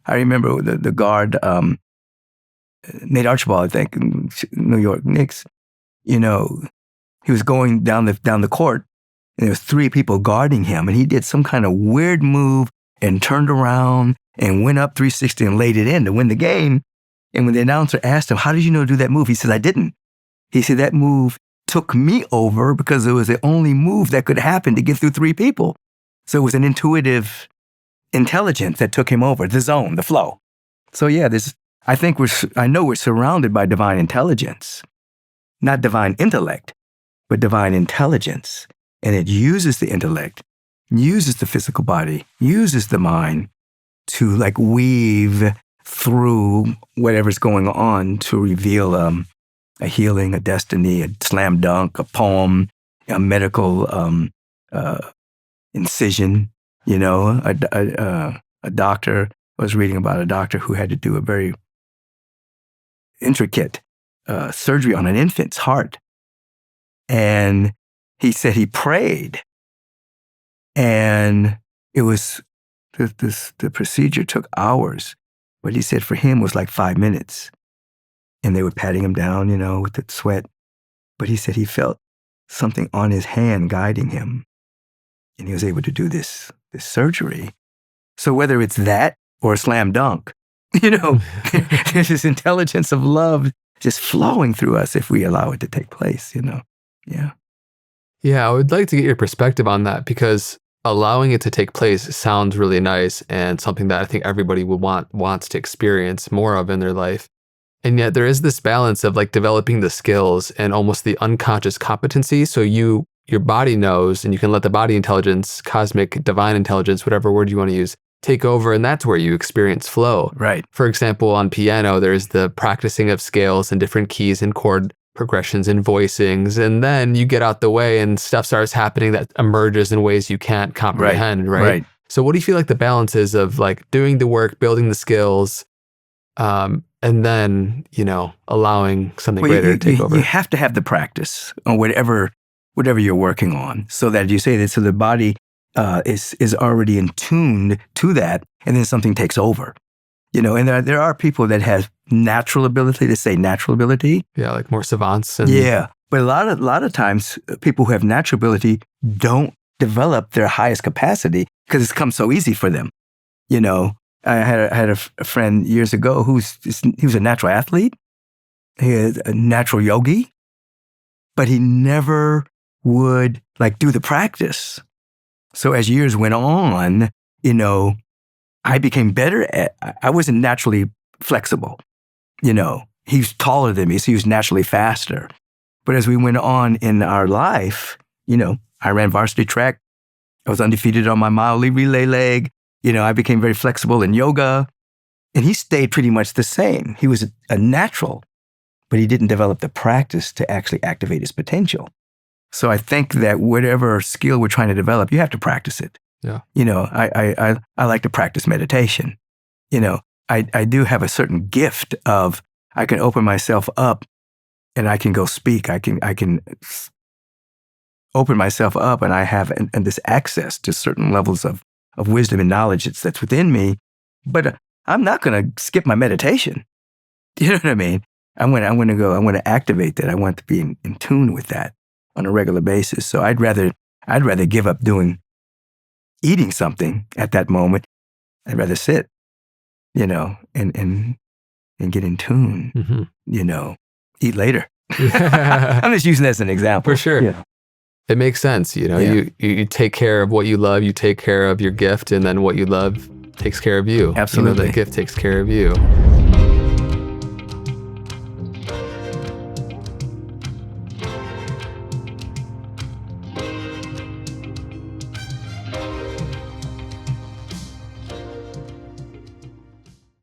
I remember the guard, Nate Archibald, I think, in New York Knicks, you know, he was going down the court, and there was 3 people guarding him, and he did some kind of weird move and turned around and went up 360 and laid it in to win the game. And when the announcer asked him, how did you know to do that move? He said, I didn't. He said, that move took me over because it was the only move that could happen to get through 3 people. So it was an intuitive intelligence that took him over, the zone, the flow. So yeah, I know we're surrounded by divine intelligence, not divine intellect, but divine intelligence. And it uses the intellect, uses the physical body, uses the mind to like weave through whatever's going on to reveal a healing, a destiny, a slam dunk, a poem, a medical incision. You know, a doctor, I was reading about a doctor who had to do a very intricate surgery on an infant's heart. And he said he prayed, and it was, the procedure took hours, but he said for him it was like 5 minutes. And they were patting him down, you know, with the sweat. But he said he felt something on his hand guiding him, and he was able to do this surgery. So whether it's that or a slam dunk, you know, there's this intelligence of love just flowing through us if we allow it to take place, you know. Yeah. Yeah, I would like to get your perspective on that, because allowing it to take place sounds really nice and something that I think everybody would wants to experience more of in their life. And yet there is this balance of like developing the skills and almost the unconscious competency. So your body knows, and you can let the body intelligence, cosmic, divine intelligence, whatever word you want to use, take over. And that's where you experience flow. Right. For example, on piano, there's the practicing of scales and different keys and chord progressions and voicings. And then you get out the way and stuff starts happening that emerges in ways you can't comprehend. Right. So what do you feel like the balance is of like doing the work, building the skills, and then, you know, allowing something greater to take over? You have to have the practice on whatever you're working on, so that you say that, so the body is already in tune to that, and then something takes over. You know, and there are people that have natural ability, to say natural ability. Yeah, like more savants. Yeah, but a lot of times people who have natural ability don't develop their highest capacity because it's come so easy for them. You know, I had a friend years ago he was a natural athlete, he was a natural yogi, but he never would like do the practice. So as years went on, you know, I became better I wasn't naturally flexible. You know, he's taller than me, so he was naturally faster. But as we went on in our life, you know, I ran varsity track. I was undefeated on my mile relay leg. You know, I became very flexible in yoga, and he stayed pretty much the same. He was a natural, but he didn't develop the practice to actually activate his potential. So I think that whatever skill we're trying to develop, you have to practice it. Yeah. You know, I like to practice meditation. You know, I do have a certain gift of, I can open myself up and I can go speak. I can open myself up, and I have and this access to certain levels of wisdom and knowledge that's within me. But I'm not going to skip my meditation. You know what I mean? I'm going to activate that. I want to be in tune with that on a regular basis. So I'd rather give up eating something at that moment. I'd rather sit, you know, and get in tune, mm-hmm. you know, eat later. I'm just using that as an example. For sure. Yeah. It makes sense. You know, you take care of what you love, you take care of your gift, and then what you love takes care of you. Absolutely. You know, the gift takes care of you.